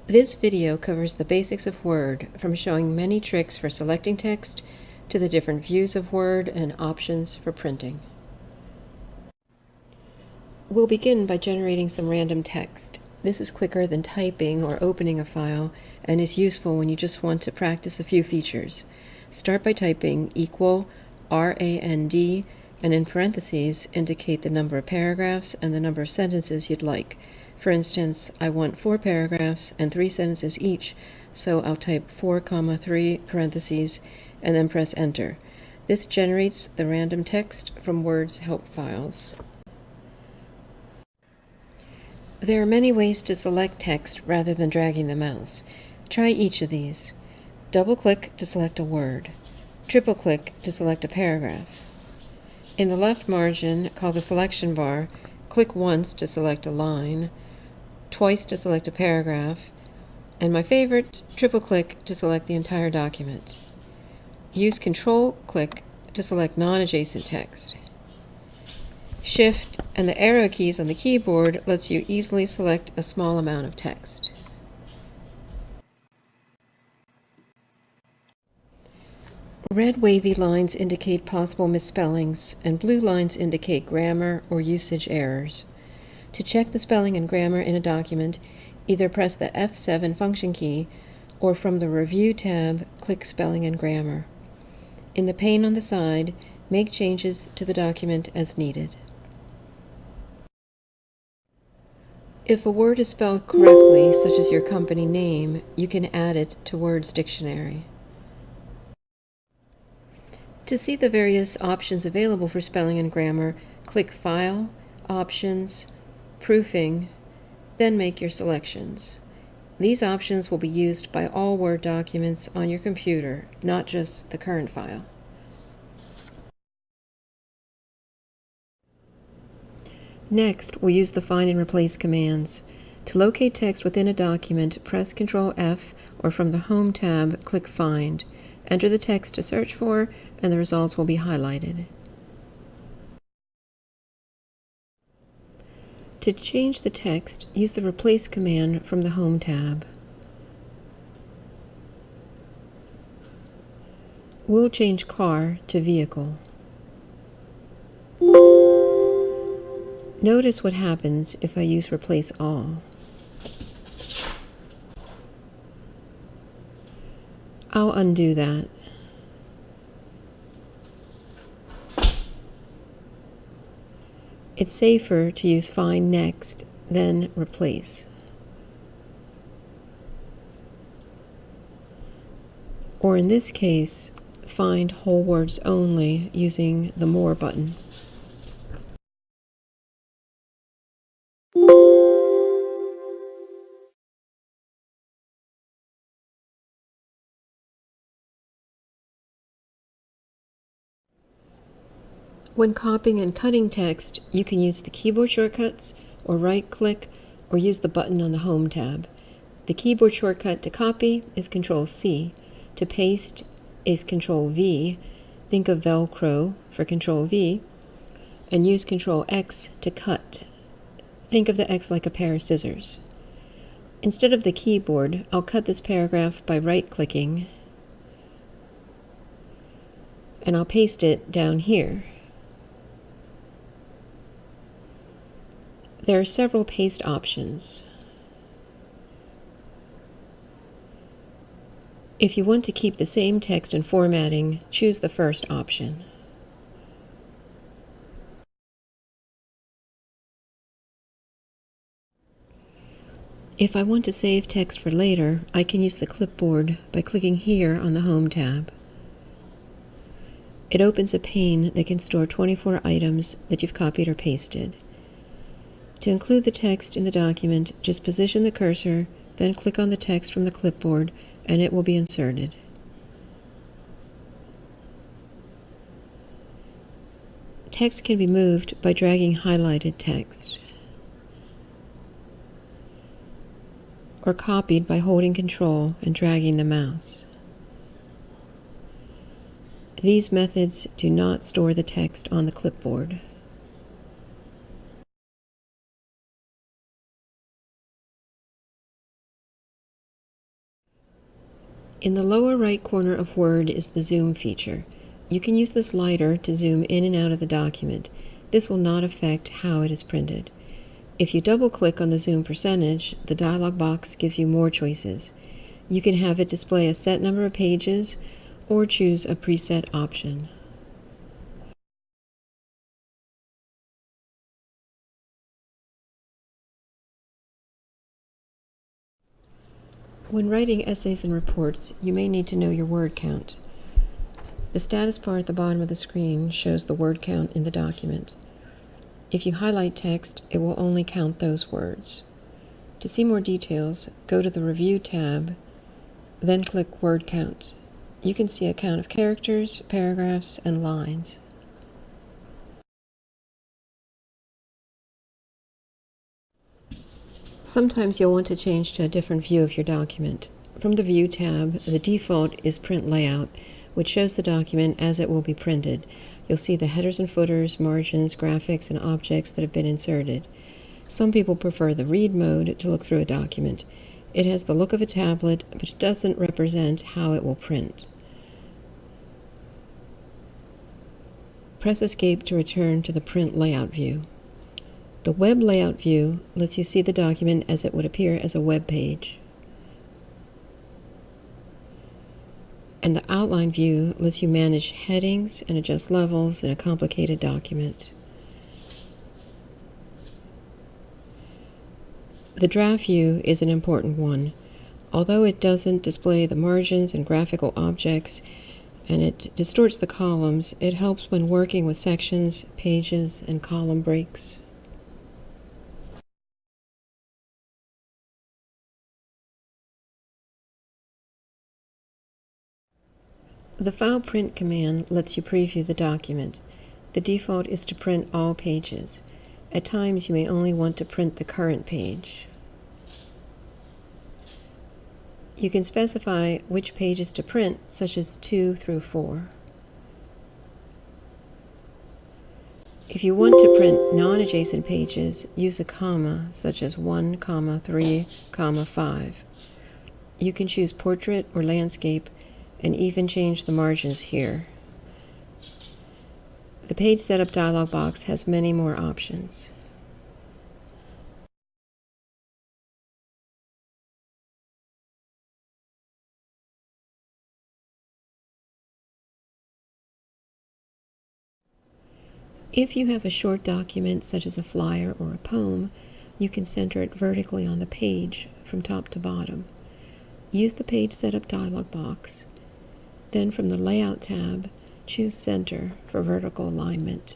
This video covers the basics of Word, from showing many tricks for selecting text to the different views of Word and options for printing. We'll begin by generating some random text. This is quicker than typing or opening a file and is useful when you just want to practice a few features. Start by typing equal RAND and in parentheses indicate the number of paragraphs and the number of sentences you'd like. For instance, I want 4 paragraphs and 3 sentences each, so I'll type 4, 3 parentheses and then press enter. This generates the random text from Word's help files. There are many ways to select text rather than dragging the mouse. Try each of these. Double-click to select a word. Triple-click to select a paragraph. In the left margin, called the selection bar, click once to select a line, twice to select a paragraph, and my favorite, triple-click to select the entire document. Use Control-click to select non-adjacent text. Shift and the arrow keys on the keyboard lets you easily select a small amount of text. Red wavy lines indicate possible misspellings, and blue lines indicate grammar or usage errors. To check the spelling and grammar in a document, either press the F7 function key, or from the Review tab, click Spelling and Grammar. In the pane on the side, make changes to the document as needed. If a word is spelled correctly, such as your company name, you can add it to Word's dictionary. To see the various options available for spelling and grammar, click File, Options, Proofing, then make your selections. These options will be used by all Word documents on your computer, not just the current file. Next, we'll use the Find and Replace commands. To locate text within a document, press Ctrl F, or from the Home tab, click Find. Enter the text to search for, and the results will be highlighted. To change the text, use the Replace command from the Home tab. We'll change car to vehicle. Notice what happens if I use Replace All. I'll undo that. It's safer to use Find Next than Replace. Or in this case, find whole words only using the More button. When copying and cutting text, you can use the keyboard shortcuts, or right-click, or use the button on the Home tab. The keyboard shortcut to copy is Ctrl-C. To paste is Ctrl-V. Think of Velcro for Ctrl-V. And use Ctrl-X to cut. Think of the X like a pair of scissors. Instead of the keyboard, I'll cut this paragraph by right-clicking, and I'll paste it down here. There are several paste options. If you want to keep the same text and formatting, choose the first option. If I want to save text for later, I can use the clipboard by clicking here on the Home tab. It opens a pane that can store 24 items that you've copied or pasted. To include the text in the document, just position the cursor, then click on the text from the clipboard, and it will be inserted. Text can be moved by dragging highlighted text, or copied by holding Control and dragging the mouse. These methods do not store the text on the clipboard. In the lower right corner of Word is the Zoom feature. You can use the slider to zoom in and out of the document. This will not affect how it is printed. If you double-click on the zoom percentage, the dialog box gives you more choices. You can have it display a set number of pages or choose a preset option. When writing essays and reports, you may need to know your word count. The status bar at the bottom of the screen shows the word count in the document. If you highlight text, it will only count those words. To see more details, go to the Review tab, then click Word Count. You can see a count of characters, paragraphs, and lines. Sometimes you'll want to change to a different view of your document. From the View tab, the default is Print Layout, which shows the document as it will be printed. You'll see the headers and footers, margins, graphics, and objects that have been inserted. Some people prefer the Read mode to look through a document. It has the look of a tablet, but it doesn't represent how it will print. Press Escape to return to the Print Layout view. The Web Layout view lets you see the document as it would appear as a web page. And the Outline view lets you manage headings and adjust levels in a complicated document. The Draft view is an important one. Although it doesn't display the margins and graphical objects, and it distorts the columns, it helps when working with sections, pages, and column breaks. The File Print command lets you preview the document. The default is to print all pages. At times, you may only want to print the current page. You can specify which pages to print, such as 2 through 4. If you want to print non-adjacent pages, use a comma, such as 1, 3, 5. You can choose Portrait or Landscape, and even change the margins here. The Page Setup dialog box has many more options. If you have a short document, such as a flyer or a poem, you can center it vertically on the page from top to bottom. Use the Page Setup dialog box. Then from the Layout tab, choose Center for vertical alignment.